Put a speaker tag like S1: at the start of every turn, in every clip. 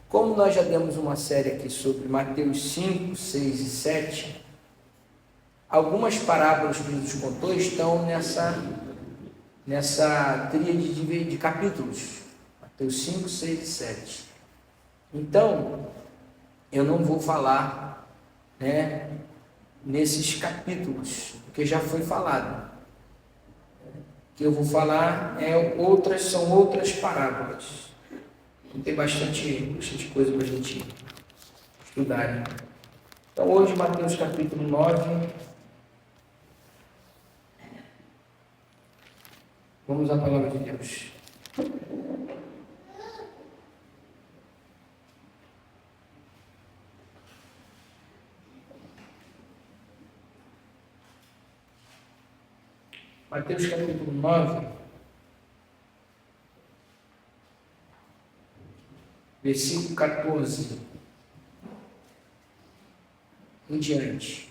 S1: Como nós já demos uma série aqui sobre Mateus 5, 6 e 7, algumas parábolas que Jesus contou estão nessa tríade de capítulos, Mateus 5, 6 e 7. Então, eu não vou falar, nesses capítulos, porque já foi falado. O que eu vou falar são outras parábolas. Então, tem bastante coisa para a gente estudar, né? Então, hoje, Mateus capítulo 9. Vamos à palavra de Deus. Mateus capítulo 9, versículo 14 em diante.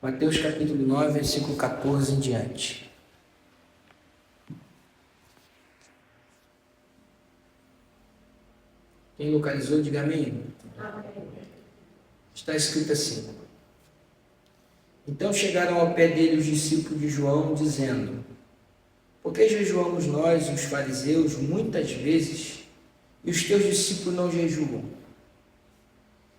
S1: Mateus capítulo 9, versículo 14 em diante. Quem localizou, diga amém. Está escrito assim: Então chegaram ao pé dele os discípulos de João, dizendo: Por que jejuamos nós e os fariseus muitas vezes, e os teus discípulos não jejuam?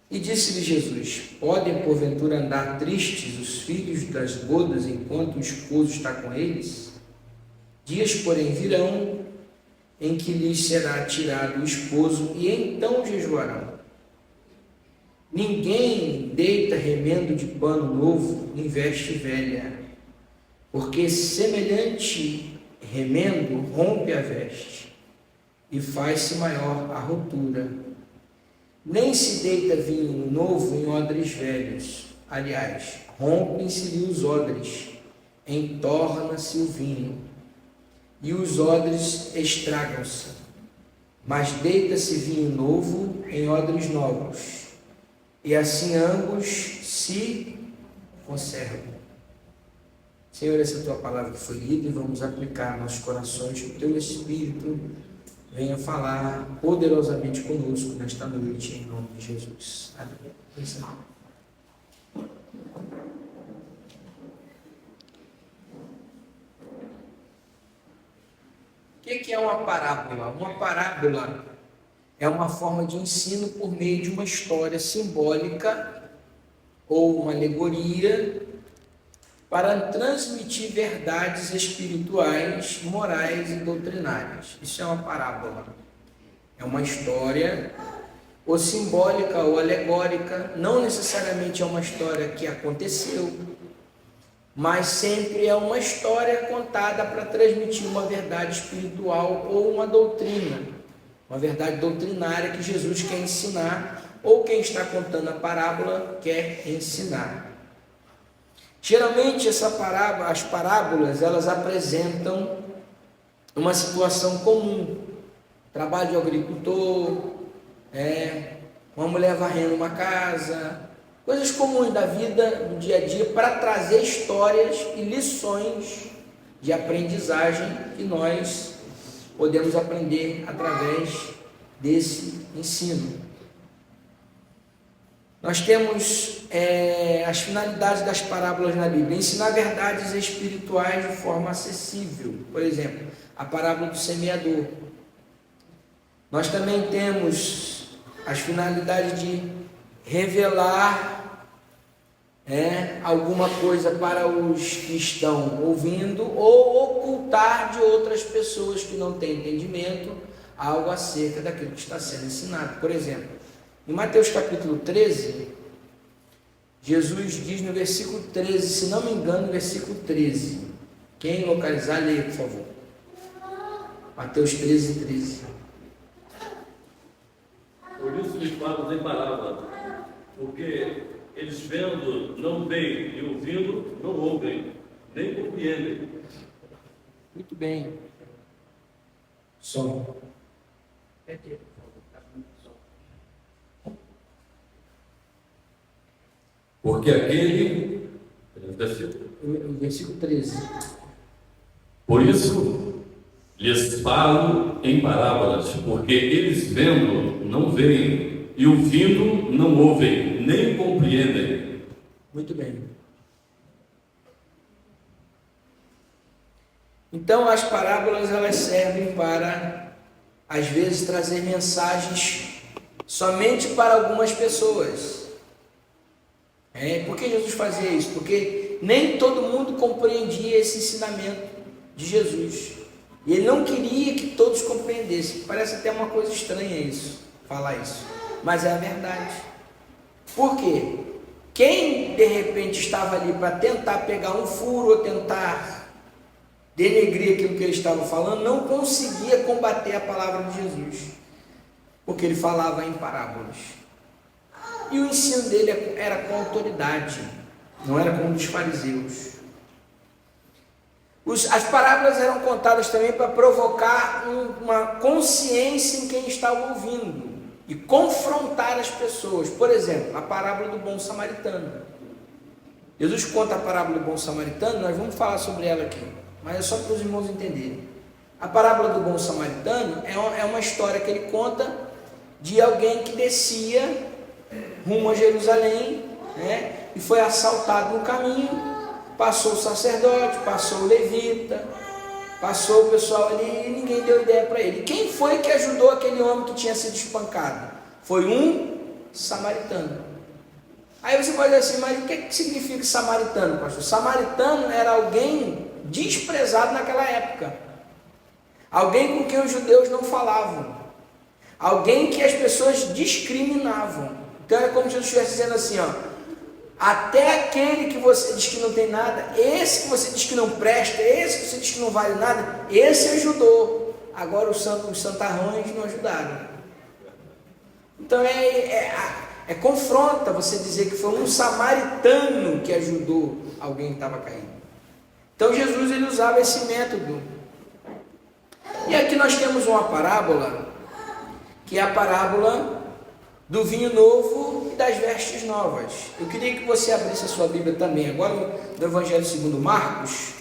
S1: E disse-lhe Jesus: Podem porventura andar tristes os filhos das bodas enquanto o esposo está com eles? Dias, porém, virão em que lhes será tirado o esposo, e então jejuarão. Ninguém deita remendo de pano novo em veste velha, porque semelhante remendo rompe a veste e faz-se maior a rotura. Nem se deita vinho novo em odres velhos, aliás, rompem-se-lhe os odres, entorna-se o vinho, e os odres estragam-se. Mas deita-se vinho novo em odres novos, e assim ambos se conservam. Senhor, essa é a tua palavra que foi lida, e vamos aplicar nos nossos corações, que o teu Espírito venha falar poderosamente conosco nesta noite, em nome de Jesus. Amém. O que é uma parábola? Uma parábola é uma forma de ensino por meio de uma história simbólica ou uma alegoria para transmitir verdades espirituais, morais e doutrinárias. Isso é uma parábola. É uma história ou simbólica ou alegórica, não necessariamente é uma história que aconteceu, mas sempre é uma história contada para transmitir uma verdade espiritual ou uma doutrina, uma verdade doutrinária que Jesus quer ensinar, ou quem está contando a parábola quer ensinar. Geralmente as parábolas, elas apresentam uma situação comum: trabalho de agricultor, uma mulher varrendo uma casa, coisas comuns da vida, do dia a dia, para trazer histórias e lições de aprendizagem que nós podemos aprender através desse ensino. Nós temos as finalidades das parábolas na Bíblia: ensinar verdades espirituais de forma acessível. Por exemplo, a parábola do semeador. Nós também temos as finalidades de revelar alguma coisa para os que estão ouvindo, ou ocultar de outras pessoas que não têm entendimento algo acerca daquilo que está sendo ensinado. Por exemplo, em Mateus capítulo 13, Jesus diz no versículo 13, se não me engano, no versículo 13. Quem localizar, leia, por favor. Mateus 13, 13.
S2: Por isso lhes falo em parábola, porque eles vendo não veem e ouvindo não ouvem, nem compreendem.
S1: Muito bem. Som.
S2: Porque aquele, versículo,
S1: O versículo 13.
S2: por isso Lhes falo em parábolas, porque eles vendo não veem, e ouvindo não ouvem, nem compreendem.
S1: Muito bem. Então as parábolas elas servem para, às vezes, trazer mensagens somente para algumas pessoas. Por que Jesus fazia isso? Porque nem todo mundo compreendia esse ensinamento de Jesus. E ele não queria que todos compreendessem. Parece até uma coisa estranha isso, falar isso. Mas é a verdade. Por quê? Quem de repente estava ali para tentar pegar um furo ou tentar denegrir aquilo que ele estava falando, não conseguia combater a palavra de Jesus. Porque ele falava em parábolas. E o ensino dele era com autoridade, não era como dos fariseus. As parábolas eram contadas também para provocar uma consciência em quem estava ouvindo e confrontar as pessoas. Por exemplo, a parábola do bom samaritano. Jesus conta a parábola do bom samaritano, nós vamos falar sobre ela aqui, mas é só para os irmãos entenderem. A parábola do bom samaritano é uma história que ele conta de alguém que descia rumo a Jerusalém, e foi assaltado no caminho. Passou o sacerdote, passou o levita, passou o pessoal ali e ninguém deu ideia para ele. Quem foi que ajudou aquele homem que tinha sido espancado? Foi um samaritano. Aí você pode dizer assim, mas o que significa samaritano, pastor? Samaritano era alguém desprezado naquela época, alguém com quem os judeus não falavam, alguém que as pessoas discriminavam. Então é como se Jesus estivesse dizendo assim, até aquele que você diz que não tem nada, esse que você diz que não presta, esse que você diz que não vale nada, esse ajudou. Agora os santarrões não ajudaram. Então confronta você dizer que foi um samaritano que ajudou alguém que estava caído. Então Jesus ele usava esse método. E aqui nós temos uma parábola, que é a parábola do vinho novo e das vestes novas. Eu queria que você abrisse a sua Bíblia também, agora no Evangelho segundo Marcos,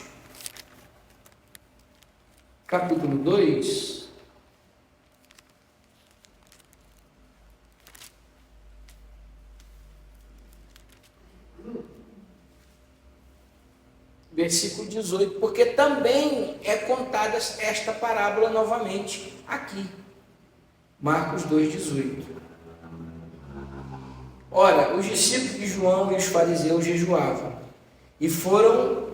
S1: capítulo 2. Versículo 18, porque também é contada esta parábola novamente aqui. Marcos 2,18. Ora, os discípulos de João e os fariseus jejuavam, e foram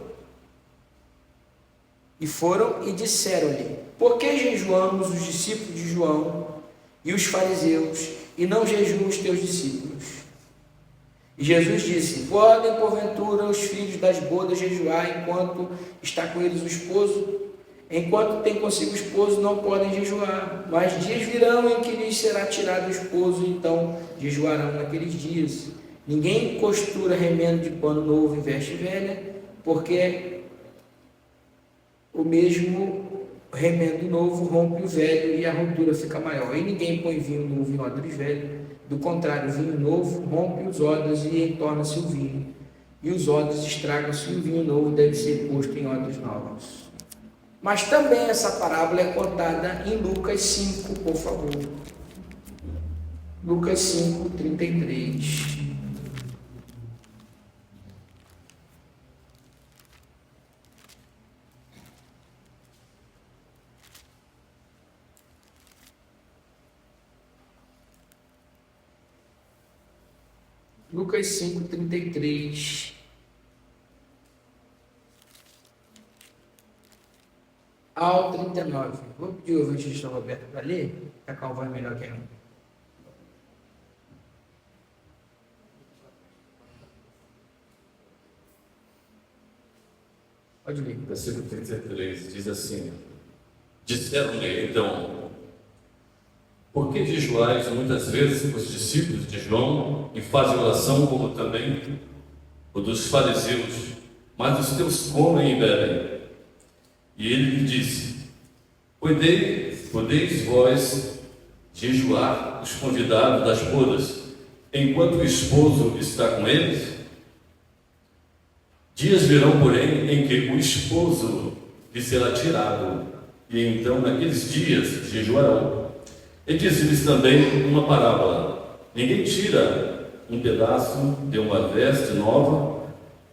S1: e disseram-lhe: por que jejuamos os discípulos de João e os fariseus, e não jejuam os teus discípulos? E Jesus disse: podem porventura os filhos das bodas jejuar enquanto está com eles o esposo? Enquanto tem consigo o esposo, não podem jejuar, mas dias virão em que lhes será tirado o esposo, então jejuarão naqueles dias. Ninguém costura remendo de pano novo em veste velha, porque o mesmo remendo novo rompe o velho e a ruptura fica maior. E ninguém põe vinho novo em odres velhos, do contrário, o vinho novo rompe os odres e entorna-se o vinho, e os odres estragam-se, e o vinho novo deve ser posto em odres novos. Mas também essa parábola é contada em Lucas 5, por favor. Lucas 5, 33. Lucas 5, 33. Ao 39. Vou pedir o evangelista Roberto para ler, a calma é melhor que eu. Pode ler.
S2: Versículo 33 diz assim: disseram-lhe então: por que jejuais muitas vezes os discípulos de João e fazem oração como também o dos fariseus, mas os teus comem e bebem? E ele lhe disse: podeis vós jejuar os convidados das bodas, enquanto o esposo está com eles? Dias virão, porém, em que o esposo lhe será tirado, e então naqueles dias jejuarão. E diz-lhes também uma parábola: ninguém tira um pedaço de uma veste nova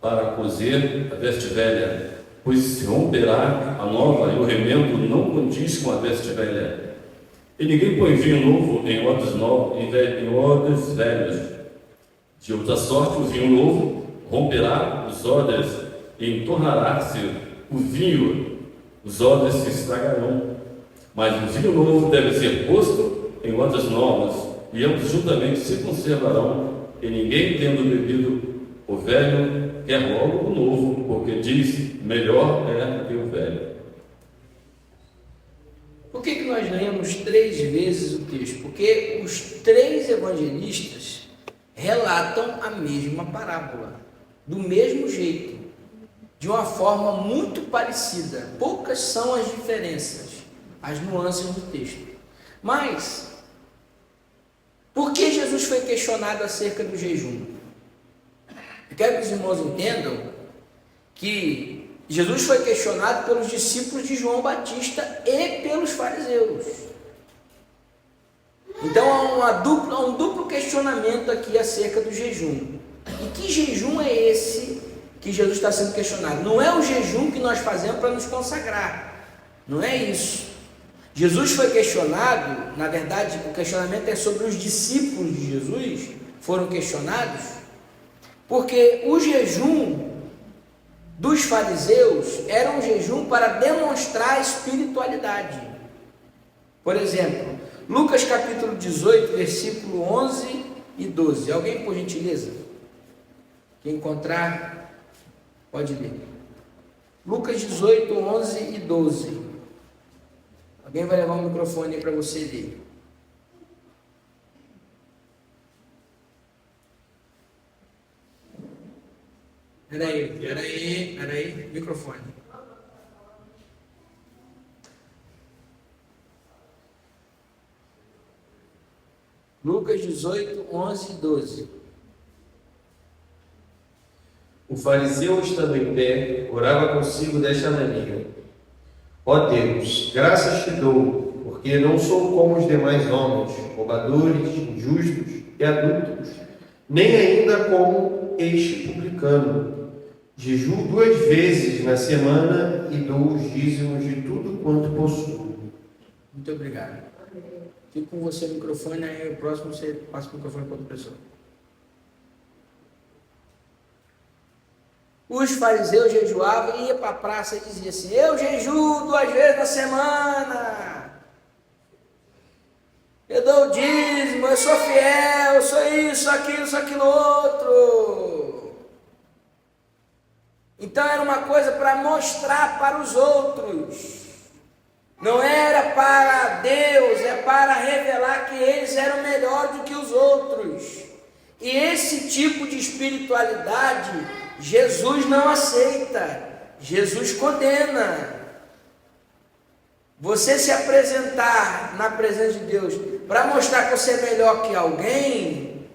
S2: para coser a veste velha, pois se romperá a nova e o remendo não condiz com a veste velha. E ninguém põe vinho novo em odres novos, em odres velhos. De outra sorte, o vinho novo romperá os odres e entornará-se o vinho, os odres se estragarão. Mas o vinho novo deve ser posto em odres novos, e ambos juntamente se conservarão, e ninguém, tendo bebido o velho, quer logo o novo, porque diz: melhor é que o velho.
S1: Por que nós lemos 3 vezes o texto? Porque os 3 evangelistas relatam a mesma parábola, do mesmo jeito, de uma forma muito parecida. Poucas são as diferenças, as nuances do texto. Mas, por que Jesus foi questionado acerca do jejum? Eu quero que os irmãos entendam que Jesus foi questionado pelos discípulos de João Batista e pelos fariseus. Então há um duplo questionamento aqui acerca do jejum. E que jejum é esse que Jesus está sendo questionado? Não é o jejum que nós fazemos para nos consagrar. Não é isso. Jesus foi questionado, na verdade, o questionamento é sobre os discípulos de Jesus, foram questionados, porque o jejum dos fariseus era um jejum para demonstrar espiritualidade. Por exemplo, Lucas capítulo 18, versículo 11 e 12. Alguém, por gentileza? Quem encontrar, pode ler. Lucas 18, 11 e 12. Alguém vai levar o microfone aí para você ler. Peraí, microfone. Lucas 18, 11 e 12.
S3: O fariseu, estando em pé, orava consigo desta maneira: ó Deus, graças te dou, porque não sou como os demais homens, roubadores, injustos e adúlteros, nem ainda como este publicano. Jejuo 2 vezes na semana e dou os dízimos de tudo quanto possuo.
S1: Muito obrigado. Fico com você o microfone, aí o próximo você passa o microfone para outra pessoa. Os fariseus jejuavam e iam para a praça e diziam assim: eu jejuo 2 vezes na semana, eu dou o dízimo, eu sou fiel, eu sou isso, aquilo outro. Então era uma coisa para mostrar para os outros, não era para Deus, é para revelar que eles eram melhores do que os outros. E esse tipo de espiritualidade Jesus não aceita, Jesus condena. Você se apresentar na presença de Deus para mostrar que você é melhor que alguém,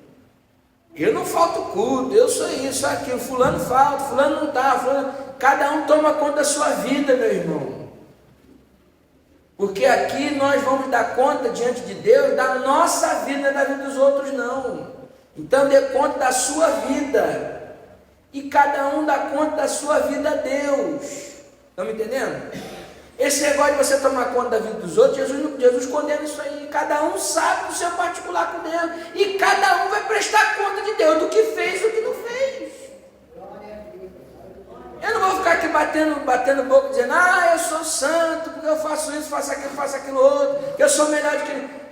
S1: eu não falto culto, eu sou isso, aquilo, fulano falta, fulano não está, cada um toma conta da sua vida, meu irmão. Porque aqui nós vamos dar conta diante de Deus da nossa vida, da vida dos outros não. Então dê conta da sua vida. E cada um dá conta da sua vida a Deus. Estão me entendendo? Esse negócio de você tomar conta da vida dos outros, Jesus condena isso aí. Cada um sabe do seu particular com Deus. E cada um vai prestar conta de Deus do que fez e do que não fez. Eu não vou ficar aqui batendo boca dizendo: eu sou santo, porque eu faço isso, faço aquilo outro, que eu sou melhor do que...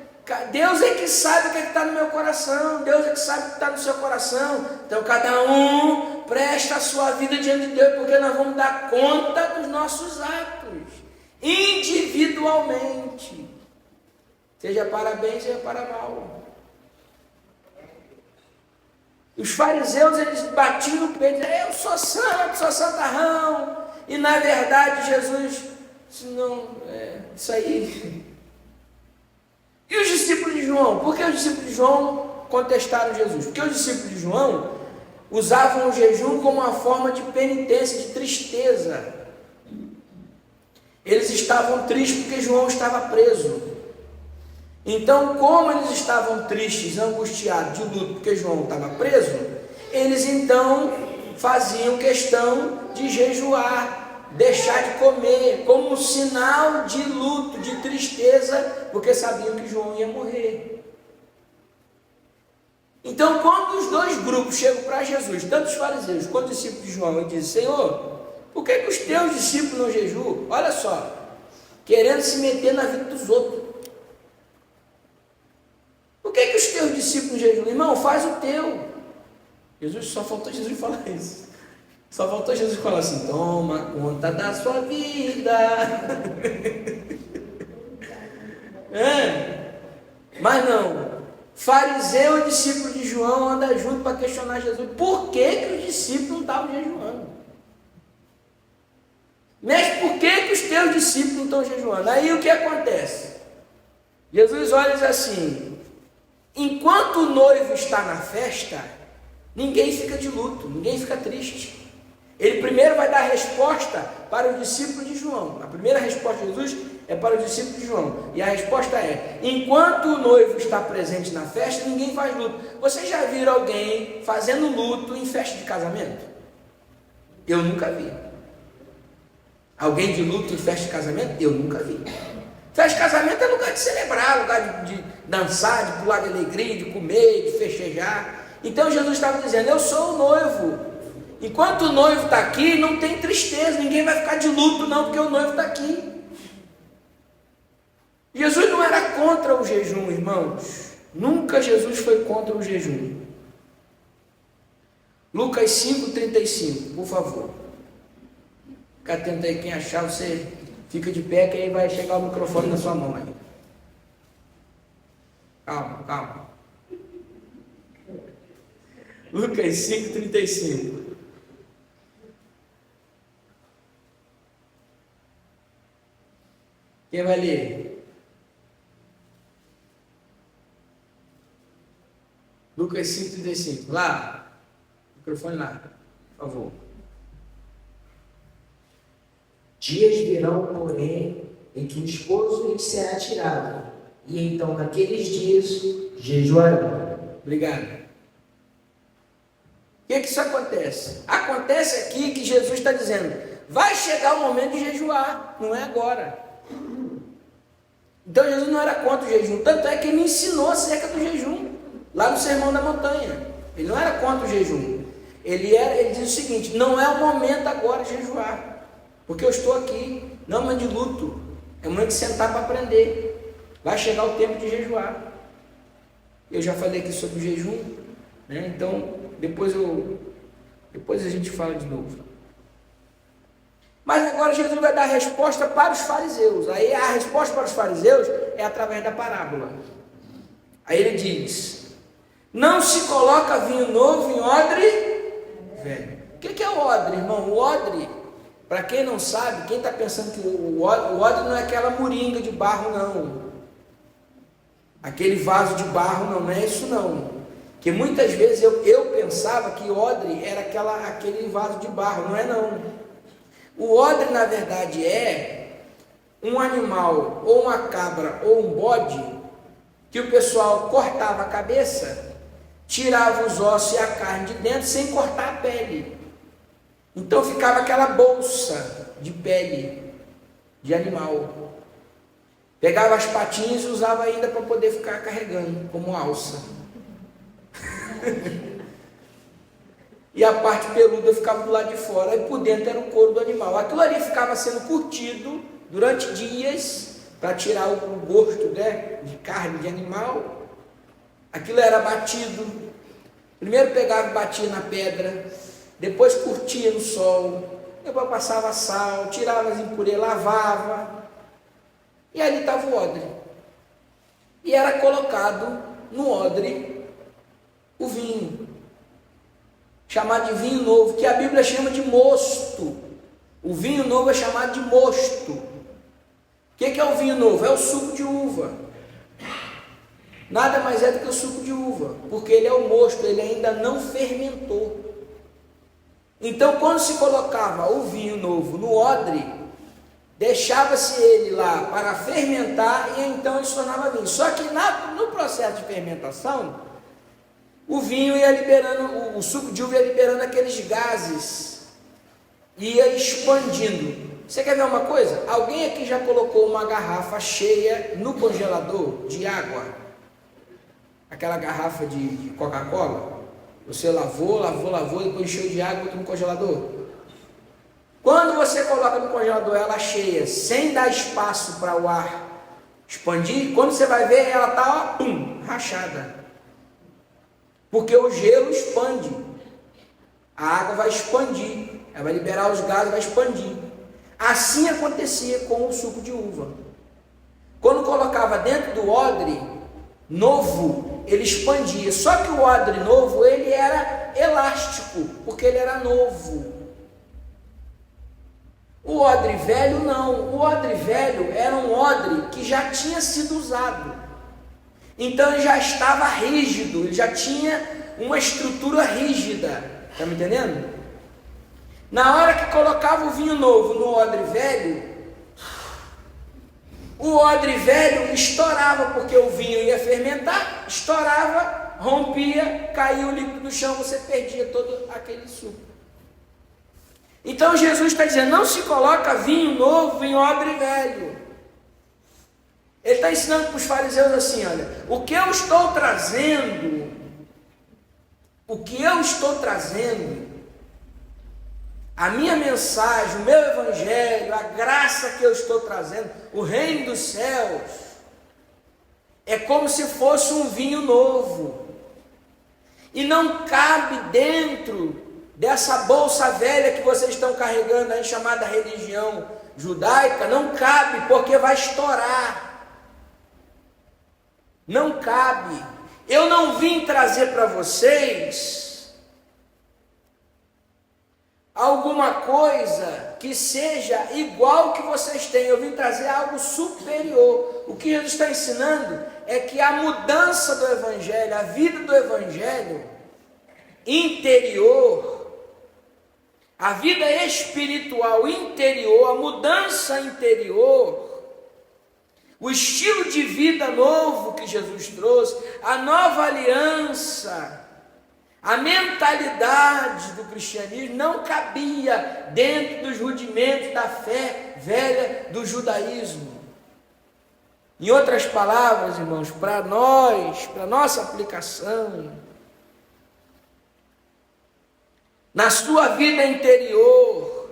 S1: Deus é que sabe o que está no meu coração, Deus é que sabe o que está no seu coração. Então cada um presta a sua vida diante de Deus, porque nós vamos dar conta dos nossos atos, individualmente, seja para bem, seja para mal. Os fariseus, eles batiam no peito, diziam: eu sou santo, sou santarrão. E na verdade Jesus disse: não, isso aí... E os discípulos de João? Por que os discípulos de João contestaram Jesus? Porque os discípulos de João usavam o jejum como uma forma de penitência, de tristeza. Eles estavam tristes porque João estava preso. Então, como eles estavam tristes, angustiados, de luto, porque João estava preso, eles então faziam questão de jejuar, deixar de comer, como um sinal de luto, de tristeza, porque sabiam que João ia morrer. Então, quando os dois grupos chegam para Jesus, tanto os fariseus quanto os discípulos de João, e dizem: Senhor, por que os teus discípulos não jejuam? Olha só, querendo se meter na vida dos outros. Por que os teus discípulos jejuam? Irmão, faz o teu. Jesus, só faltou Jesus falar isso. Só faltou Jesus falar assim: toma conta da sua vida. Mas não. Fariseu e discípulo de João andam junto para questionar Jesus. Por que os discípulos não estavam jejuando? Mas por que os teus discípulos não estão jejuando? Aí o que acontece? Jesus olha e diz assim: enquanto o noivo está na festa, ninguém fica de luto, ninguém fica triste. Ele primeiro vai dar a resposta para os discípulos de João. A primeira resposta de Jesus é para os discípulos de João. E a resposta é: enquanto o noivo está presente na festa, ninguém faz luto. Vocês já viram alguém fazendo luto em festa de casamento? Eu nunca vi. Alguém de luto em festa de casamento? Eu nunca vi. Festa de casamento é lugar de celebrar, lugar de dançar, de pular de alegria, de comer, de festejar. Então Jesus estava dizendo: eu sou o noivo. Enquanto o noivo está aqui, não tem tristeza, ninguém vai ficar de luto não, porque o noivo está aqui. Jesus não era contra o jejum, irmãos. Nunca Jesus foi contra o jejum. Lucas 5,35, por favor. Fica atento aí, quem achar, você fica de pé, que aí vai chegar o microfone na sua mão aí. Calma, calma. Lucas 5,35. Quem vai ler? Lucas 5,35. Lá. Microfone lá, por favor.
S4: Dias virão, porém, em que o esposo lhe será tirado, e então naqueles dias jejuarão.
S1: Obrigado. O que isso acontece? Acontece aqui que Jesus está dizendo: vai chegar o momento de jejuar, não é agora. Então Jesus não era contra o jejum, tanto é que ele ensinou acerca do jejum, lá no Sermão da Montanha. Ele não era contra o jejum. Ele diz o seguinte: não é o momento agora de jejuar, porque eu estou aqui, não é um momento de luto, é um momento de sentar para aprender. Vai chegar o tempo de jejuar. Eu já falei aqui sobre o jejum, né? Então depois a gente fala de novo. Mas agora Jesus vai dar a resposta para os fariseus. Aí a resposta para os fariseus é através da parábola. Aí ele diz: não se coloca vinho novo em odre velho. O que é o odre, irmão? O odre, para quem não sabe, quem está pensando que o odre não é aquela moringa de barro, não. Aquele vaso de barro, não é isso não. Que muitas vezes eu pensava que odre era aquele vaso de barro, não é não. O odre, na verdade, é um animal, ou uma cabra, ou um bode, que o pessoal cortava a cabeça, tirava os ossos e a carne de dentro, sem cortar a pele. Então ficava aquela bolsa de pele de animal. Pegava as patinhas e usava ainda para poder ficar carregando, como alça. E a parte peluda ficava do lado de fora, e por dentro era o couro do animal. Aquilo ali ficava sendo curtido durante dias, para tirar o gosto, né, de carne de animal. Aquilo era batido. Primeiro pegava e batia na pedra, depois curtia no sol, depois passava sal, tirava as impurezas, lavava. E ali estava o odre. E era colocado no odre o vinho, chamado de vinho novo, que a Bíblia chama de mosto. O vinho novo é chamado de mosto. O que é o vinho novo? É o suco de uva. Nada mais é do que o suco de uva, porque ele é o mosto, ele ainda não fermentou. Então, quando se colocava o vinho novo no odre, deixava-se ele lá para fermentar e então ele se tornava vinho. Só que no processo de fermentação, o vinho ia liberando, o suco de uva ia liberando aqueles gases, ia expandindo. Você quer ver uma coisa? Alguém aqui já colocou uma garrafa cheia no congelador de água? Aquela garrafa de Coca-Cola? Você lavou, depois encheu de água e botou no congelador? Quando você coloca no congelador ela cheia, sem dar espaço para o ar expandir, quando você vai ver, ela está, rachada. Porque o gelo expande. A água vai expandir. Ela vai liberar os gases, vai expandir. Assim acontecia com o suco de uva. Quando colocava dentro do odre novo, ele expandia. Só que o odre novo, ele era elástico, porque ele era novo. O odre velho não. O odre velho era um odre que já tinha sido usado. Então ele já estava rígido, ele já tinha uma estrutura rígida. Está me entendendo? Na hora que colocava o vinho novo no odre velho, o odre velho estourava, porque o vinho ia fermentar, estourava, rompia, caía o líquido no chão, você perdia todo aquele suco. Então Jesus está dizendo, não se coloca vinho novo em odre velho. Ele está ensinando para os fariseus assim, olha, o que eu estou trazendo, a minha mensagem, o meu evangelho, a graça que eu estou trazendo, o reino dos céus, é como se fosse um vinho novo. E não cabe dentro dessa bolsa velha que vocês estão carregando aí, chamada religião judaica, não cabe, porque vai estourar. Não cabe. Eu não vim trazer para vocês alguma coisa que seja igual que vocês têm. Eu vim trazer algo superior. O que Jesus está ensinando é que a mudança do evangelho, a vida do evangelho interior, a vida espiritual interior, a mudança interior, o estilo de vida novo que Jesus trouxe, a nova aliança, a mentalidade do cristianismo não cabia dentro dos rudimentos da fé velha do judaísmo. Em outras palavras, irmãos, para nós, para nossa aplicação, na sua vida interior,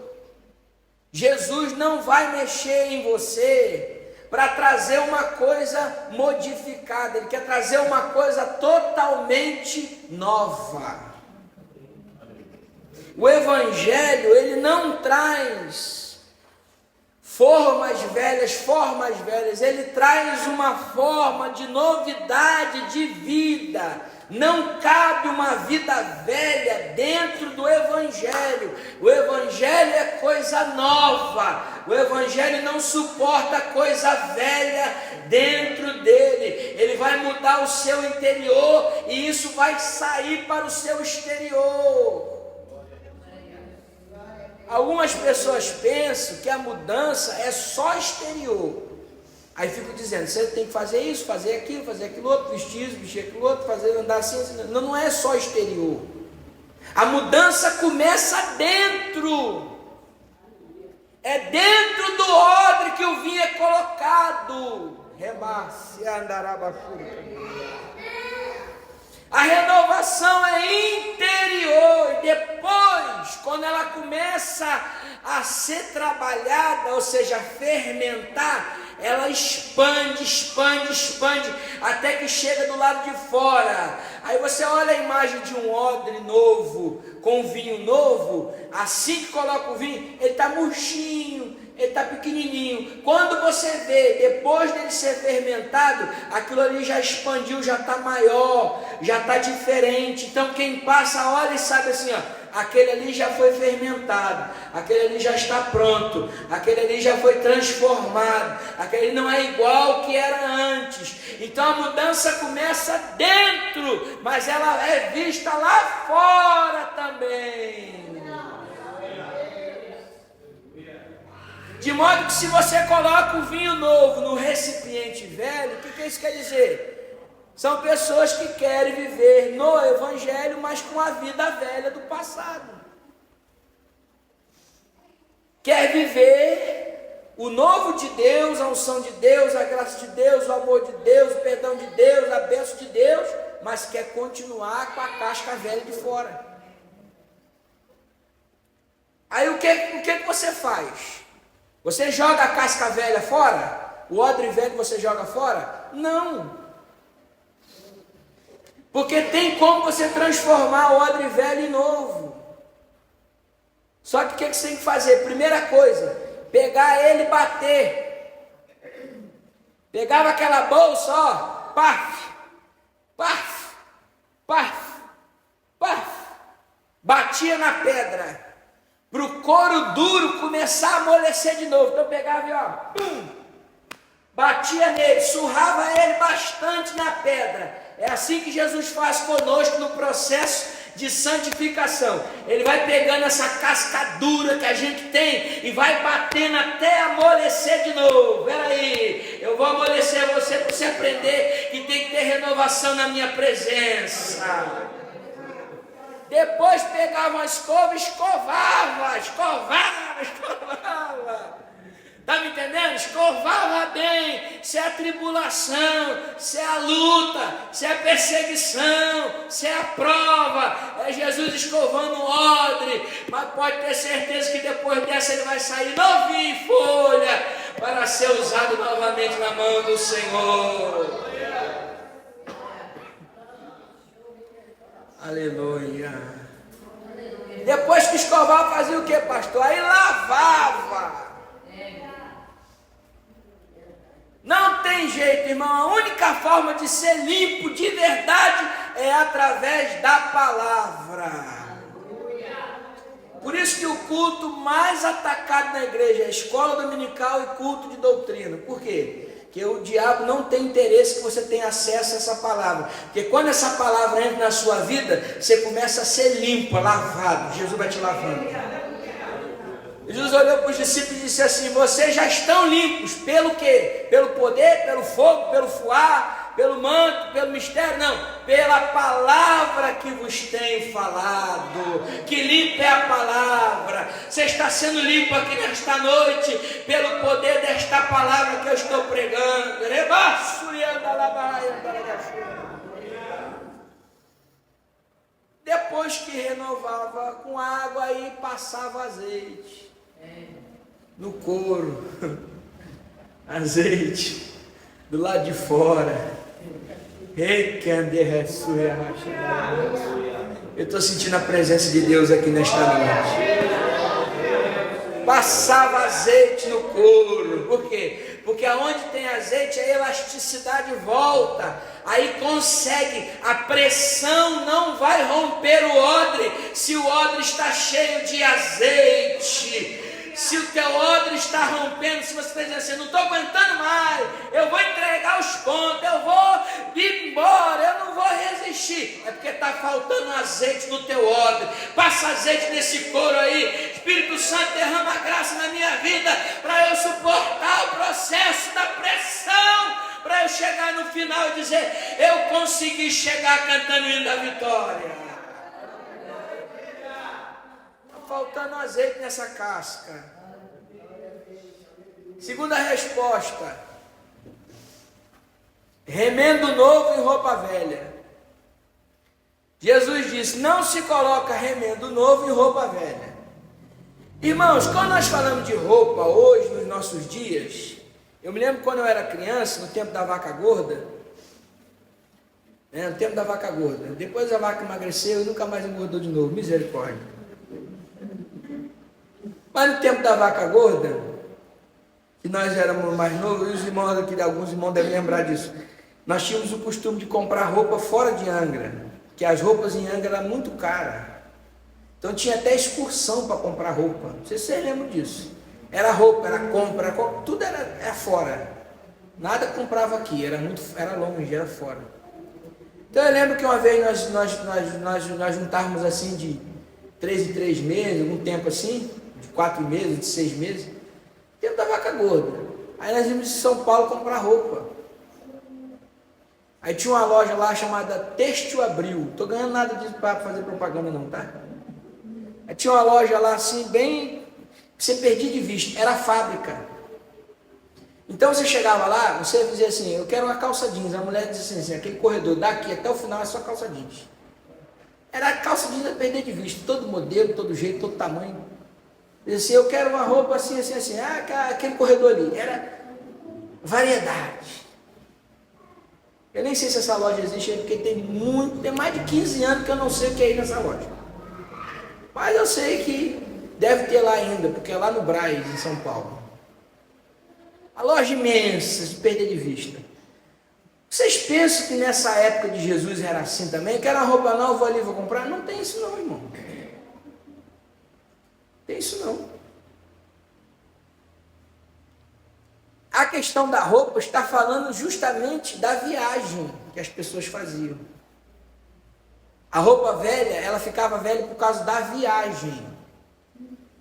S1: Jesus não vai mexer em você para trazer uma coisa modificada, Ele quer trazer uma coisa totalmente nova. O Evangelho, ele não traz formas velhas, ele traz uma forma de novidade de vida. Não cabe uma vida velha dentro do Evangelho. O Evangelho é coisa nova. O Evangelho não suporta coisa velha dentro dele. Ele vai mudar o seu interior e isso vai sair para o seu exterior. Algumas pessoas pensam que a mudança é só exterior. Aí fico dizendo, você tem que fazer isso, fazer aquilo outro, vestir aquilo outro, andar assim. Não é só exterior. A mudança começa dentro. É dentro do odre que o vinho é colocado. A renovação é interior. E depois, quando ela começa a ser trabalhada, ou seja, fermentar, ela expande, até que chega do lado de fora. Aí você olha a imagem de um odre novo, com vinho novo, assim que coloca o vinho, ele está murchinho, ele está pequenininho. Quando você vê, depois dele ser fermentado, aquilo ali já expandiu, já está maior, já está diferente. Então quem passa, olha e sabe assim, ó, aquele ali já foi fermentado, aquele ali já está pronto, aquele ali já foi transformado, aquele não é igual ao que era antes. Então a mudança começa dentro, mas ela é vista lá fora também. De modo que se você coloca o vinho novo no recipiente velho, o que isso quer dizer? São pessoas que querem viver no Evangelho, mas com a vida velha do passado. Quer viver o novo de Deus, a unção de Deus, a graça de Deus, o amor de Deus, o perdão de Deus, a bênção de Deus, mas quer continuar com a casca velha de fora. Aí o que você faz? Você joga a casca velha fora? O odre velho você joga fora? Não. Porque tem como você transformar o odre velho em novo. Só que o que você tem que fazer? Primeira coisa, pegar ele e bater. Pegava aquela bolsa, ó, paf, paf, paf, paf, batia na pedra, para o couro duro começar a amolecer de novo. Então pegava e ó, pum, batia nele, surrava ele bastante na pedra. É assim que Jesus faz conosco no processo de santificação. Ele vai pegando essa casca dura que a gente tem e vai batendo até amolecer de novo. Peraí, eu vou amolecer você para você aprender que tem que ter renovação na minha presença. Depois pegava uma escova, escovava. Está me entendendo? Escovava bem, se é a tribulação, se é a luta, se é a perseguição, se é a prova. É Jesus escovando o odre, mas pode ter certeza que depois dessa ele vai sair novinho em folha para ser usado novamente na mão do Senhor. Aleluia. Depois que escovava, fazia o que, pastor? Aí lavava. Não tem jeito, irmão. A única forma de ser limpo de verdade é através da palavra. Por isso que o culto mais atacado na igreja é a escola dominical e culto de doutrina. Por quê? Porque o diabo não tem interesse que você tenha acesso a essa palavra. Porque quando essa palavra entra na sua vida, você começa a ser limpo, lavado. Jesus vai te lavando. Jesus olhou para os discípulos e disse assim: vocês já estão limpos. Pelo quê? Pelo poder, pelo fogo, pelo fuar, pelo manto, pelo mistério? Não, pela palavra que vos tenho falado. Que limpa é a palavra. Você está sendo limpo aqui nesta noite pelo poder desta palavra que eu estou pregando. Depois que renovava com água, aí passava azeite no couro, azeite do lado de fora. Eu estou sentindo a presença de Deus aqui nesta noite. Passava azeite no couro. Por quê? Porque aonde tem azeite a elasticidade volta. Aí consegue, a pressão não vai romper o odre se o odre está cheio de azeite. Se o teu odre está rompendo, se você está dizendo assim: não estou aguentando mais, eu vou entregar os pontos, eu vou ir embora, eu não vou resistir, é porque está faltando azeite no teu odre. Passa azeite nesse couro aí. Espírito Santo, derrama graça na minha vida para eu suportar o processo da pressão, para eu chegar no final e dizer: eu consegui chegar cantando o hino da vitória. Faltando azeite nessa casca. Segunda resposta: remendo novo em roupa velha. Jesus disse: não se coloca remendo novo em roupa velha. Irmãos, quando nós falamos de roupa hoje, nos nossos dias, eu me lembro quando eu era criança, no tempo da vaca gorda, no tempo da vaca gorda, depois a vaca emagreceu e nunca mais engordou de novo, misericórdia. Mas no tempo da vaca gorda, que nós éramos mais novos, e os irmãos aqui, alguns irmãos devem lembrar disso, nós tínhamos o costume de comprar roupa fora de Angra, que as roupas em Angra eram muito caras. Então tinha até excursão para comprar roupa. Não sei se vocês lembram disso. Era roupa, era compra, tudo era fora. Nada comprava aqui, era longe, era fora. Então eu lembro que uma vez nós juntávamos assim de 3 em 3 meses, algum tempo assim, de 4 meses, de 6 meses. Tempo da vaca gorda. Aí nós íamos em São Paulo comprar roupa. Aí tinha uma loja lá chamada Têxtil Abril. Tô ganhando nada disso para fazer propaganda não, tá? Aí tinha uma loja lá assim, bem... Você perdia de vista. Era a fábrica. Então você chegava lá, você dizia assim, eu quero uma calça jeans. A mulher dizia assim, aquele corredor daqui até o final é só calça jeans. Era a calça jeans a perder de vista. Todo modelo, todo jeito, todo tamanho. Dizia assim, eu quero uma roupa assim, assim, assim. Ah, aquele corredor ali. Era variedade. Eu nem sei se essa loja existe, porque tem mais de 15 anos que eu não sei o que é aí nessa loja. Mas eu sei que deve ter lá ainda, porque é lá no Brás, em São Paulo. A loja imensa, de perder de vista. Vocês pensam que nessa época de Jesus era assim também? Quero uma roupa nova, vou ali, vou comprar? Não tem isso não, irmão. Tem isso não. A questão da roupa está falando justamente da viagem que as pessoas faziam. A roupa velha, ela ficava velha por causa da viagem.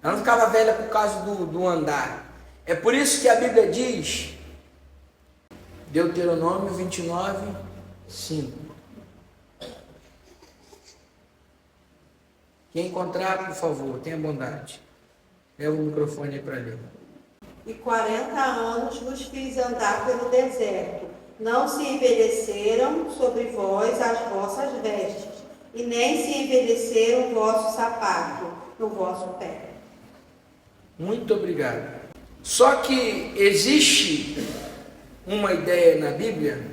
S1: Ela não ficava velha por causa do andar. É por isso que a Bíblia diz, Deuteronômio 29, 5. Quem encontrar, por favor, tenha bondade. Leva o microfone aí para ler.
S5: E 40 anos vos fiz andar pelo deserto. Não se envelheceram sobre vós as vossas vestes, e nem se envelheceram o vosso sapato no vosso pé.
S1: Muito obrigado. Só que existe uma ideia na Bíblia,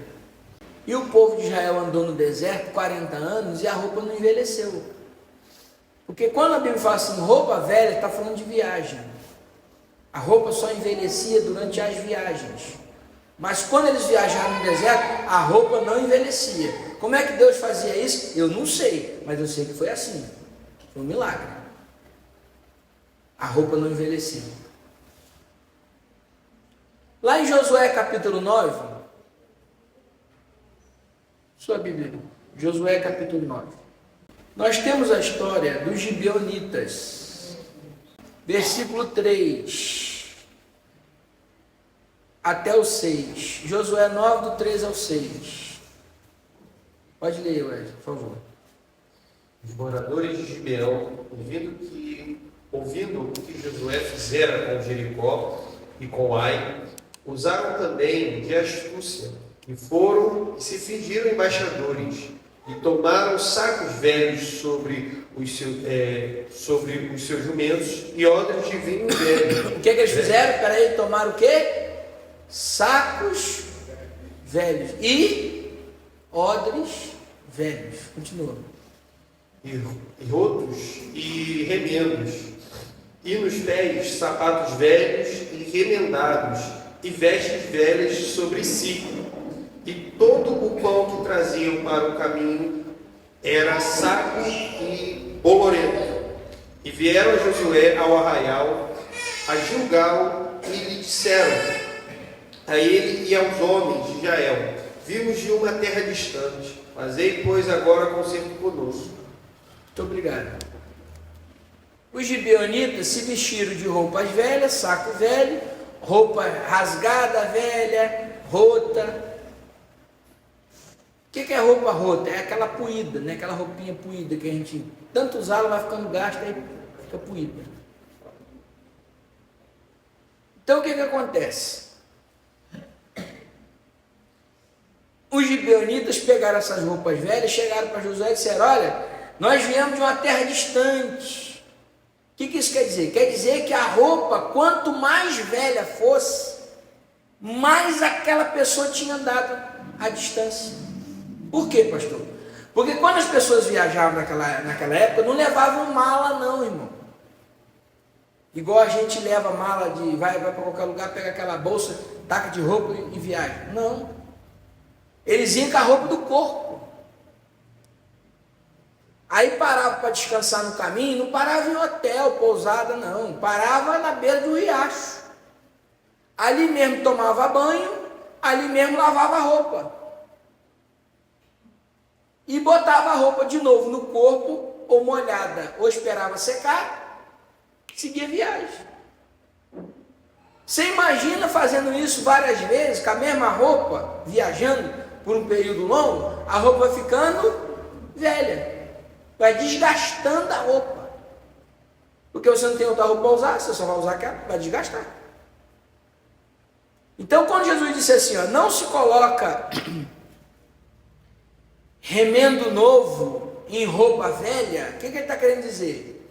S1: e o povo de Israel andou no deserto 40 anos e a roupa não envelheceu. Porque quando a Bíblia fala assim, roupa velha, está falando de viagem. A roupa só envelhecia durante as viagens. Mas quando eles viajaram no deserto, a roupa não envelhecia. Como é que Deus fazia isso? Eu não sei, mas eu sei que foi assim. Foi um milagre. A roupa não envelhecia. Lá em Josué capítulo 9, sua Bíblia, Josué capítulo 9, nós temos a história dos gibeonitas, versículo 3 até o 6, Josué 9 do 3 ao 6, pode ler, Wesley, por favor.
S3: Os moradores de Gibeão, ouvindo o que Josué fizera com Jericó e com Ai, usaram também de astúcia, e foram e se fingiram embaixadores, e tomaram sacos velhos sobre os seus jumentos e odres de vinho velho.
S1: O que eles fizeram? Peraí, tomaram o quê? Sacos velhos e odres velhos. Continua.
S3: E rotos e remendos, e nos pés sapatos velhos e remendados, e vestes velhas sobre si. E todo o pão que traziam para o caminho era saco e bolorento. E vieram a Josué ao arraial, a Gilgal, e lhe disseram, a ele e aos homens de Israel, vimos de uma terra distante, fazei, pois, agora concerto conosco.
S1: Muito obrigado. Os gibeonitas se vestiram de roupas velhas, saco velho, roupa rasgada, velha, rota. O que é roupa rota? É aquela puída, né? Aquela roupinha puída que a gente tanto usar, ela vai ficando gasta e fica puída. Então o que acontece? Os gibeonitas pegaram essas roupas velhas, chegaram para Josué e disseram, olha, nós viemos de uma terra distante. O que isso quer dizer? Quer dizer que a roupa, quanto mais velha fosse, mais aquela pessoa tinha andado à distância. Por quê, pastor? Porque quando as pessoas viajavam naquela época, não levavam mala não, irmão. Igual a gente leva mala vai para qualquer lugar, pega aquela bolsa, taca de roupa e viaja. Não. Eles iam com a roupa do corpo. Aí parava para descansar no caminho, não parava em hotel, pousada, não. Parava na beira do riacho. Ali mesmo tomava banho, ali mesmo lavava a roupa. E botava a roupa de novo no corpo, ou molhada, ou esperava secar, seguia a viagem. Você imagina fazendo isso várias vezes, com a mesma roupa, viajando por um período longo, a roupa vai ficando velha, vai desgastando a roupa. Porque você não tem outra roupa para usar, você só vai usar aquela, vai desgastar. Então, quando Jesus disse assim, ó, não se coloca remendo novo em roupa velha, o que ele está querendo dizer?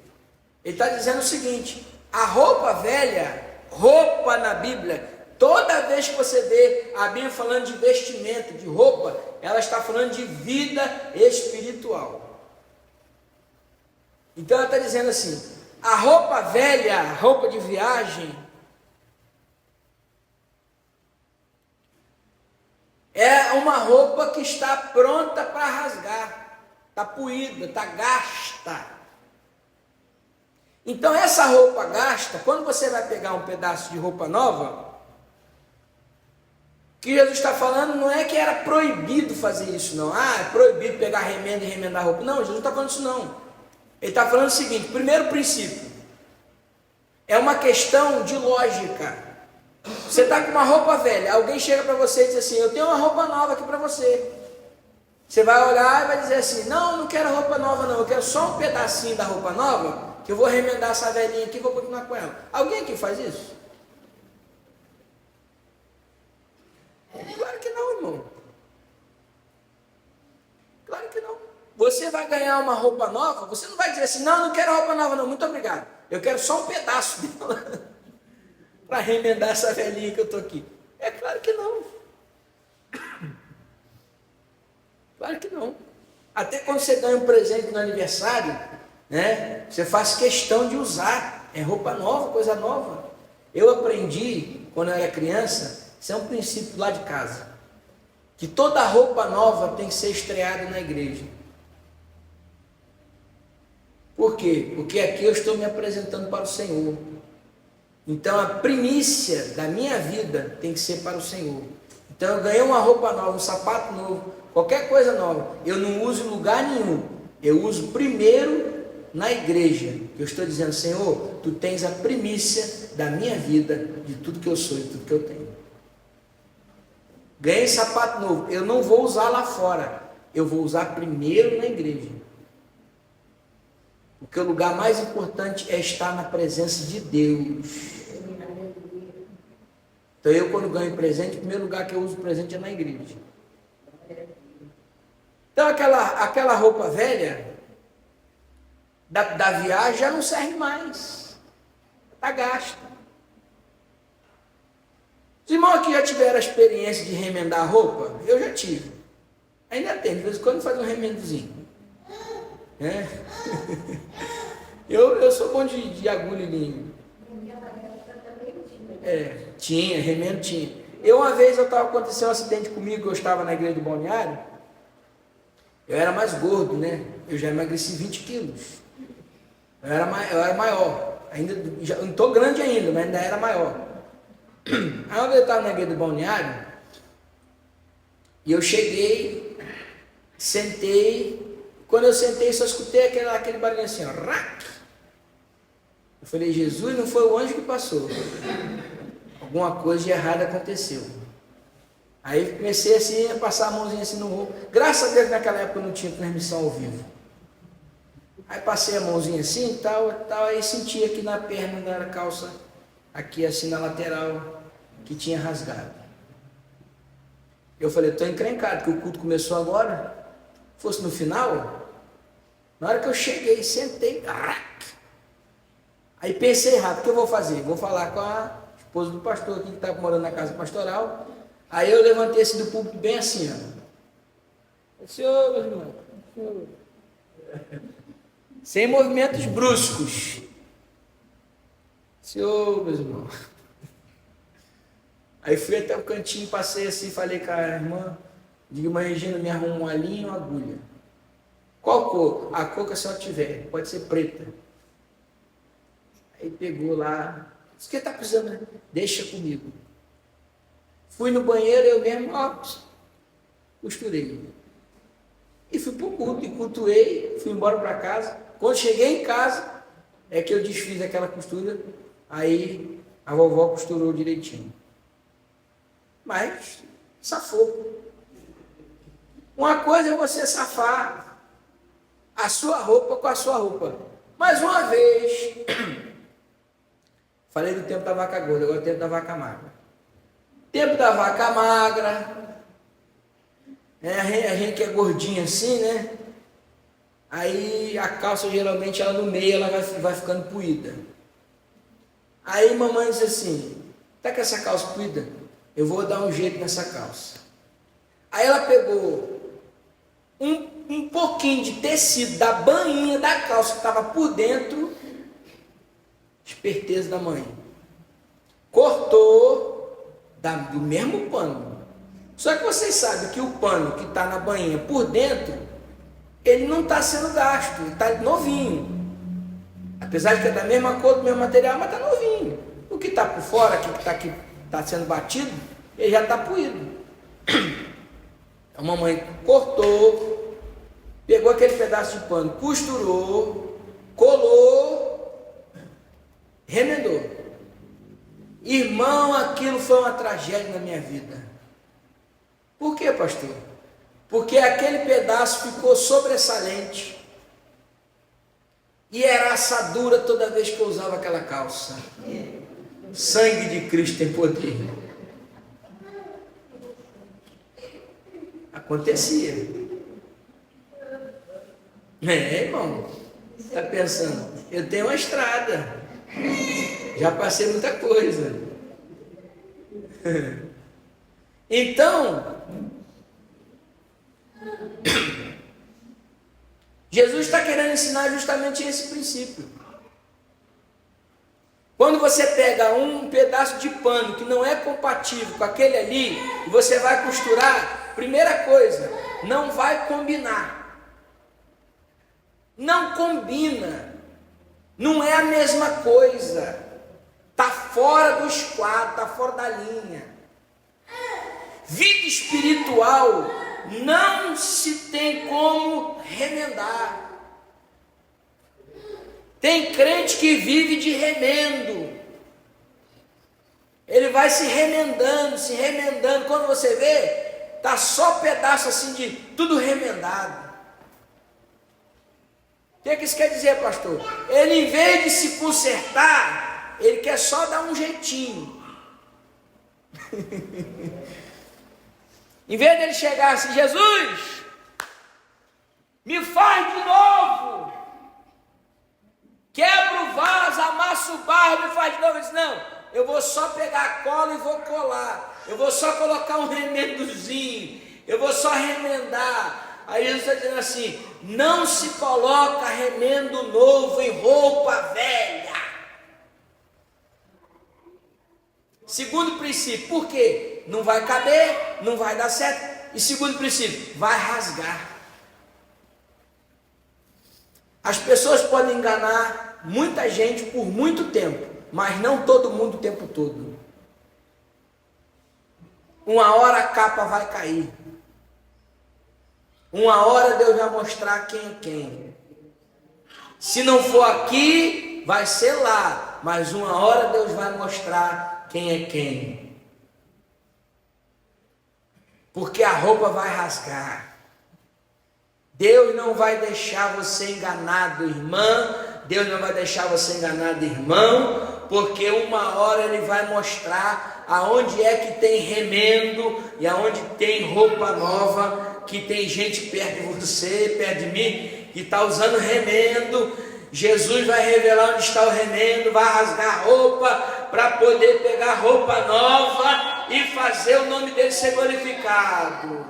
S1: Ele está dizendo o seguinte: a roupa velha, roupa na Bíblia, toda vez que você vê a Bíblia falando de vestimento, de roupa, ela está falando de vida espiritual. Então ela está dizendo assim: a roupa velha, a roupa de viagem, é uma roupa que está pronta para rasgar, está poída, está gasta. Então essa roupa gasta, quando você vai pegar um pedaço de roupa nova, o que Jesus está falando não é que era proibido fazer isso, não. Ah, é proibido pegar remendo e remendar roupa. Não, Jesus não está falando isso não. Ele está falando o seguinte: primeiro princípio, é uma questão de lógica. Você está com uma roupa velha, alguém chega para você e diz assim: eu tenho uma roupa nova aqui para você. Você vai olhar e vai dizer assim: não, não quero roupa nova não, eu quero só um pedacinho da roupa nova, que eu vou remendar essa velhinha aqui e vou continuar com ela. Alguém aqui faz isso? Claro que não, irmão. Claro que não. Você vai ganhar uma roupa nova, você não vai dizer assim: não, não quero roupa nova não, muito obrigado, eu quero só um pedaço dela para remendar essa velhinha que eu estou aqui. É claro que não. Claro que não. Até quando você ganha um presente no aniversário, né, você faz questão de usar. É roupa nova, coisa nova. Eu aprendi, quando eu era criança, isso é um princípio lá de casa, que toda roupa nova tem que ser estreada na igreja. Por quê? Porque aqui eu estou me apresentando para o Senhor. Então a primícia da minha vida tem que ser para o Senhor. Então eu ganhei uma roupa nova, um sapato novo, qualquer coisa nova, eu não uso em lugar nenhum. Eu uso primeiro na igreja. Eu estou dizendo: Senhor, Tu tens a primícia da minha vida, de tudo que eu sou e tudo que eu tenho. Ganhei sapato novo, eu não vou usar lá fora, eu vou usar primeiro na igreja. Porque o lugar mais importante é estar na presença de Deus. Então eu, quando ganho presente, o primeiro lugar que eu uso presente é na igreja. Então aquela roupa velha da viagem já não serve mais. Está gasta. Os irmãos aqui já tiveram a experiência de remendar a roupa? Eu já tive. Ainda tem, de vez em quando faz um remendozinho. É. Eu sou bom de agulha e linho. Tinha, remendo tinha. Uma vez aconteceu um acidente comigo, eu estava na igreja do balneário. Eu era mais gordo, né? Eu já emagreci 20 quilos. Eu era maior. Ainda, já, não estou grande ainda, mas ainda era maior. Aí uma vez eu estava na igreja do balneário, e eu cheguei, sentei. Quando eu sentei, só escutei aquele barulho assim, ó, rac. Eu falei: Jesus, não foi o anjo que passou. Alguma coisa de errado aconteceu. Aí comecei assim a passar a mãozinha assim no rosto. Graças a Deus naquela época não tinha transmissão ao vivo. Aí passei a mãozinha assim e tal, aí senti aqui na perna da calça, aqui assim na lateral, que tinha rasgado. Eu falei: estou encrencado, que o culto começou agora. Fosse no final, na hora que eu cheguei, sentei, aí pensei rápido: o que eu vou fazer? Vou falar com a esposa do pastor aqui, que estava morando na casa pastoral. Aí eu levantei assim do púlpito bem assim, ó. Senhor, meu irmão, Senhor. Sem movimentos bruscos. Senhor, meus irmãos. Aí fui até o cantinho, passei assim, falei com a irmã, digo: irmã Regina, me arruma uma linha e uma agulha. Qual cor? A cor que a senhora tiver, pode ser preta. Aí pegou lá, disse: o que está precisando? Deixa comigo. Fui no banheiro, eu mesmo, ó, costurei. E fui para o culto, e cultuei, fui embora para casa. Quando cheguei em casa, é que eu desfiz aquela costura, aí A vovó costurou direitinho. Mas safou. Uma coisa é você safar a sua roupa com a sua roupa. Mais uma vez, falei do tempo da vaca gorda, agora é o tempo da vaca magra. Tempo da vaca magra, a gente que é gordinha assim, né? Aí a calça geralmente ela no meio ela vai ficando puída. Aí mamãe disse assim, tá com essa calça puída? Eu vou dar um jeito nessa calça. Aí ela pegou um pouquinho de tecido da bainha da calça que estava por dentro, esperteza da mãe, cortou do mesmo pano. Só que vocês sabem que o pano que está na bainha por dentro, ele não está sendo gasto, ele está novinho. Apesar de que é da mesma cor, do mesmo material, mas está novinho. O que está por fora, que está sendo batido, ele já está puído. A mamãe cortou, pegou aquele pedaço de pano, costurou, colou, remendou. Irmão, aquilo foi uma tragédia na minha vida. Por quê, pastor? Porque aquele pedaço ficou sobressalente e era assadura toda vez que eu usava aquela calça. Sangue de Cristo tem poder. Acontecia. Irmão, está pensando, eu tenho uma estrada, já passei muita coisa. Então, Jesus está querendo ensinar justamente esse princípio. Quando você pega um pedaço de pano que não é compatível com aquele ali, e você vai costurar, primeira coisa, não vai combinar. Não combina. Não é a mesma coisa. Está fora do esquadro, está fora da linha. Vida espiritual não se tem como remendar. Tem crente que vive de remendo. Ele vai se remendando. Quando você vê, tá só pedaço assim de tudo remendado. O que isso quer dizer, pastor? Ele, em vez de se consertar, ele quer só dar um jeitinho. Em vez dele chegar assim, Jesus, me faz de novo. Quebra o vaso, amassa o barro, me faz de novo. Ele disse, não, eu vou só pegar a cola e vou colar. Eu vou só colocar um remendozinho. Eu vou só remendar. Aí Jesus está dizendo assim, não se coloca remendo novo em roupa velha. Segundo princípio, por quê? Não vai caber, não vai dar certo. E segundo princípio, vai rasgar. As pessoas podem enganar muita gente por muito tempo, mas não todo mundo o tempo todo. Uma hora a capa vai cair. Uma hora Deus vai mostrar quem é quem. Se não for aqui, vai ser lá. Mas uma hora Deus vai mostrar quem é quem. Porque a roupa vai rasgar. Deus não vai deixar você enganado, irmã. Deus não vai deixar você enganado, irmão. Porque uma hora Ele vai mostrar aonde é que tem remendo e aonde tem roupa nova. Que tem gente perto de você, perto de mim, que está usando remendo. Jesus vai revelar onde está o remendo, vai rasgar a roupa para poder pegar roupa nova e fazer o nome dele ser glorificado.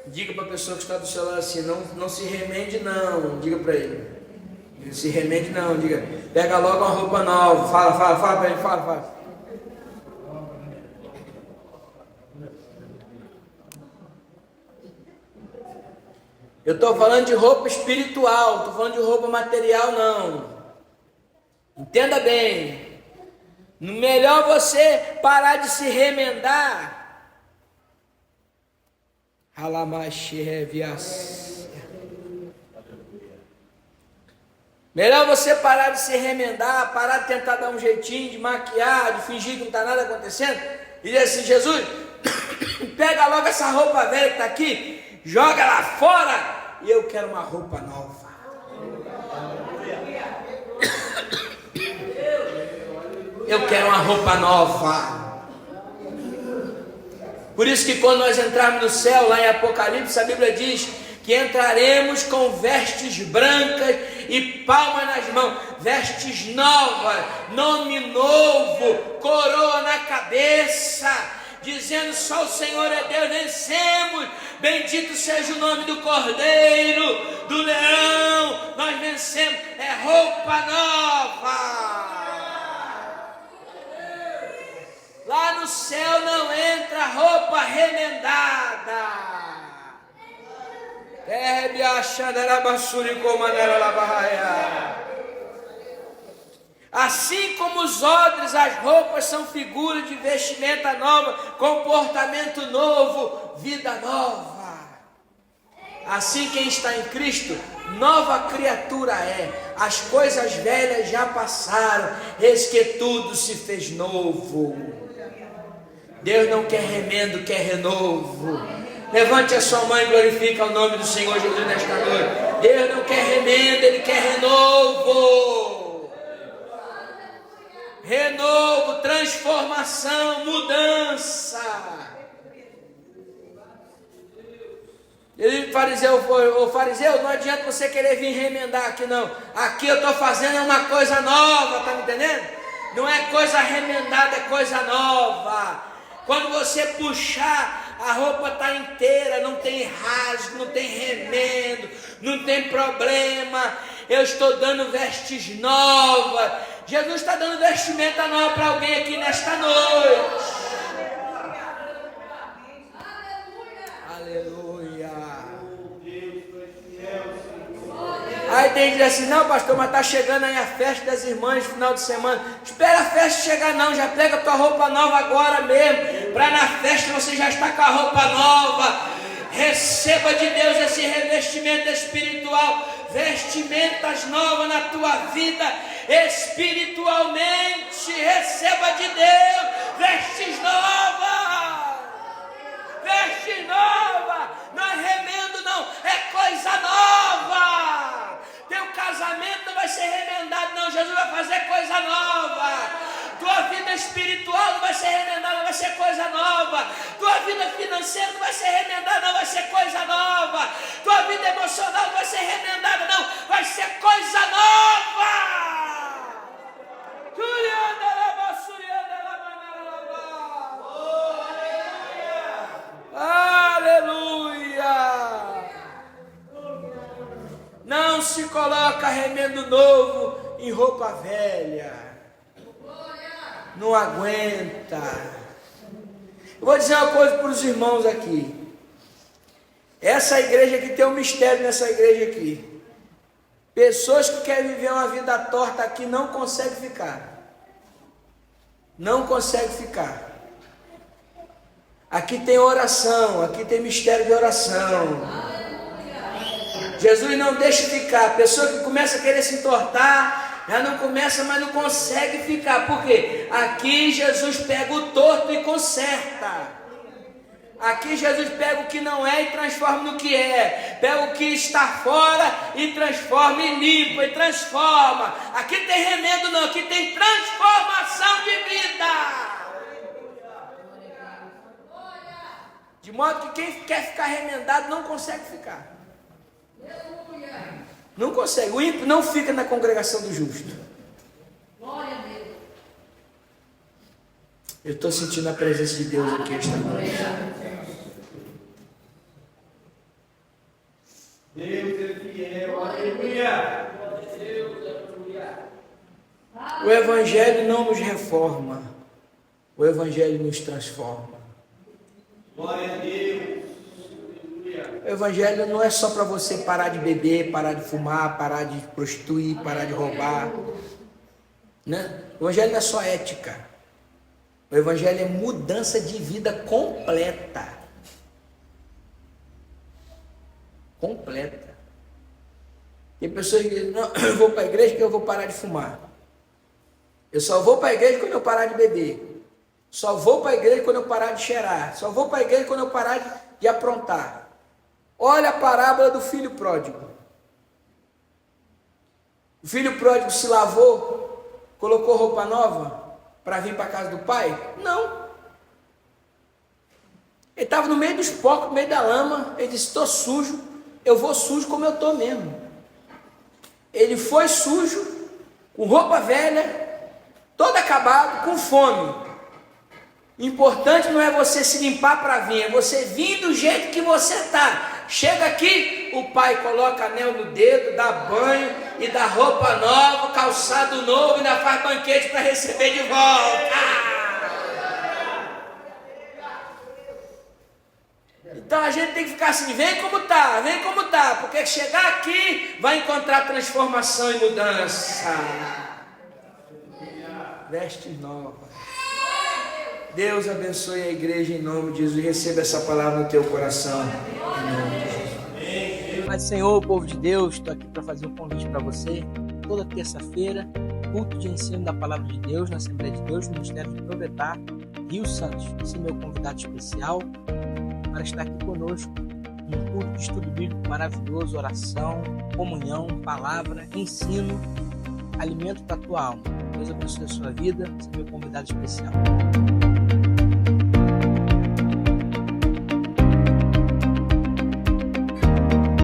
S1: Diga para a pessoa que está do seu lado assim, não se remende não, diga para ele. Não se remende não, diga, pega logo uma roupa nova, fala para ele, fala. Eu estou falando de roupa espiritual, estou falando de roupa material não. Entenda bem. Melhor você parar de se remendar. Melhor você parar de se remendar, parar de tentar dar um jeitinho, de maquiar, de fingir que não está nada acontecendo, e dizer assim: Jesus, pega logo essa roupa velha que está aqui, joga lá fora, e eu quero uma roupa nova. Eu quero uma roupa nova. Por isso que quando nós entrarmos no céu, lá em Apocalipse, a Bíblia diz que entraremos com vestes brancas e palmas nas mãos, vestes novas, nome novo, coroa na cabeça, dizendo: só o Senhor é Deus, vencemos, bendito seja o nome do Cordeiro, do Leão, nós vencemos, é roupa nova. Lá no céu não entra roupa remendada. Assim como os odres, as roupas são figuras de vestimenta nova, comportamento novo, vida nova. Assim quem está em Cristo, nova criatura é. As coisas velhas já passaram, eis que tudo se fez novo. Deus não quer remendo, quer renovo. Levante a sua mão e glorifica o nome do Senhor Jesus nesta noite. Deus não quer remendo, Ele quer renovo. Renovo, transformação, mudança. Ele, fariseu, não adianta você querer vir remendar aqui não. Aqui eu estou fazendo uma coisa nova, está me entendendo? Não é coisa remendada, é coisa nova. Quando você puxar, a roupa está inteira, não tem rasgo, não tem remendo, não tem problema. Eu estou dando vestes novas. Jesus está dando vestimenta nova para alguém aqui nesta noite. Aleluia. Aí tem que dizer assim: não, pastor, mas está chegando aí a festa das irmãs no final de semana. Espera a festa chegar não, já pega a tua roupa nova agora mesmo, para na festa você já estar com a roupa nova. Receba de Deus esse revestimento espiritual, vestimentas novas na tua vida espiritualmente. Receba de Deus vestes novas. Vestes novas, não é remendo não, é coisa nova. Teu casamento não vai ser remendado não, Jesus vai fazer coisa nova. Tua vida espiritual não vai ser remendada, vai ser coisa nova. Tua vida financeira não vai ser remendada, não, vai ser coisa nova. Tua vida emocional não vai ser remendada não, vai ser coisa nova. Aleluia! Não se coloca remendo novo em roupa velha. Não aguenta. Eu vou dizer uma coisa para os irmãos aqui. Essa igreja aqui tem um mistério nessa igreja aqui. Pessoas que querem viver uma vida torta aqui não conseguem ficar. Não conseguem ficar. Aqui tem oração, aqui tem mistério de oração. Jesus não deixa ficar. A pessoa que começa a querer se entortar, já não começa, mas não consegue ficar. Por quê? Aqui Jesus pega o torto e conserta. Aqui Jesus pega o que não é e transforma no que é. Pega o que está fora e transforma, e limpa e transforma. Aqui tem remendo não, aqui tem transformação de vida. De modo que quem quer ficar remendado não consegue ficar. Não consegue. O ímpio não fica na congregação do justo. Eu estou sentindo a presença de Deus aqui esta noite.
S3: Deus é fiel, aleluia.
S1: O Evangelho não nos reforma, o Evangelho nos transforma.
S3: Glória a Deus.
S1: O Evangelho não é só para você parar de beber, parar de fumar, parar de prostituir, parar de roubar. Né? O Evangelho não é só ética. O Evangelho é mudança de vida completa. Completa. Tem pessoas que dizem, não, eu vou para a igreja porque eu vou parar de fumar. Eu só vou para a igreja quando eu parar de beber. Só vou para a igreja quando eu parar de cheirar. Só vou para a igreja quando eu parar de aprontar. Olha a parábola do filho pródigo. O filho pródigo se lavou, colocou roupa nova para vir para a casa do pai? Não. Ele estava no meio dos porcos, no meio da lama. Ele disse, estou sujo, eu vou sujo como eu estou mesmo. Ele foi sujo, com roupa velha, todo acabado, com fome. Importante não é você se limpar para vir, é você vir do jeito que você está. Chega aqui, o pai coloca anel no dedo, dá banho e dá roupa nova, calçado novo e ainda faz banquete para receber de volta. Então a gente tem que ficar assim, vem como tá, porque chegar aqui vai encontrar transformação e mudança. Vestes novas. Deus abençoe a igreja em nome de Jesus. Receba essa palavra no teu coração. Em nome de Jesus. Mas Senhor, povo de Deus, estou aqui para fazer um convite para você. Toda terça-feira, culto de ensino da palavra de Deus na Assembleia de Deus, no Ministério de Provetar, Rio Santos. Esse é meu convidado especial para estar aqui conosco, um culto de estudo bíblico maravilhoso, oração, comunhão, palavra, ensino, alimento para a tua alma. Deus abençoe a sua vida, esse é meu convidado especial.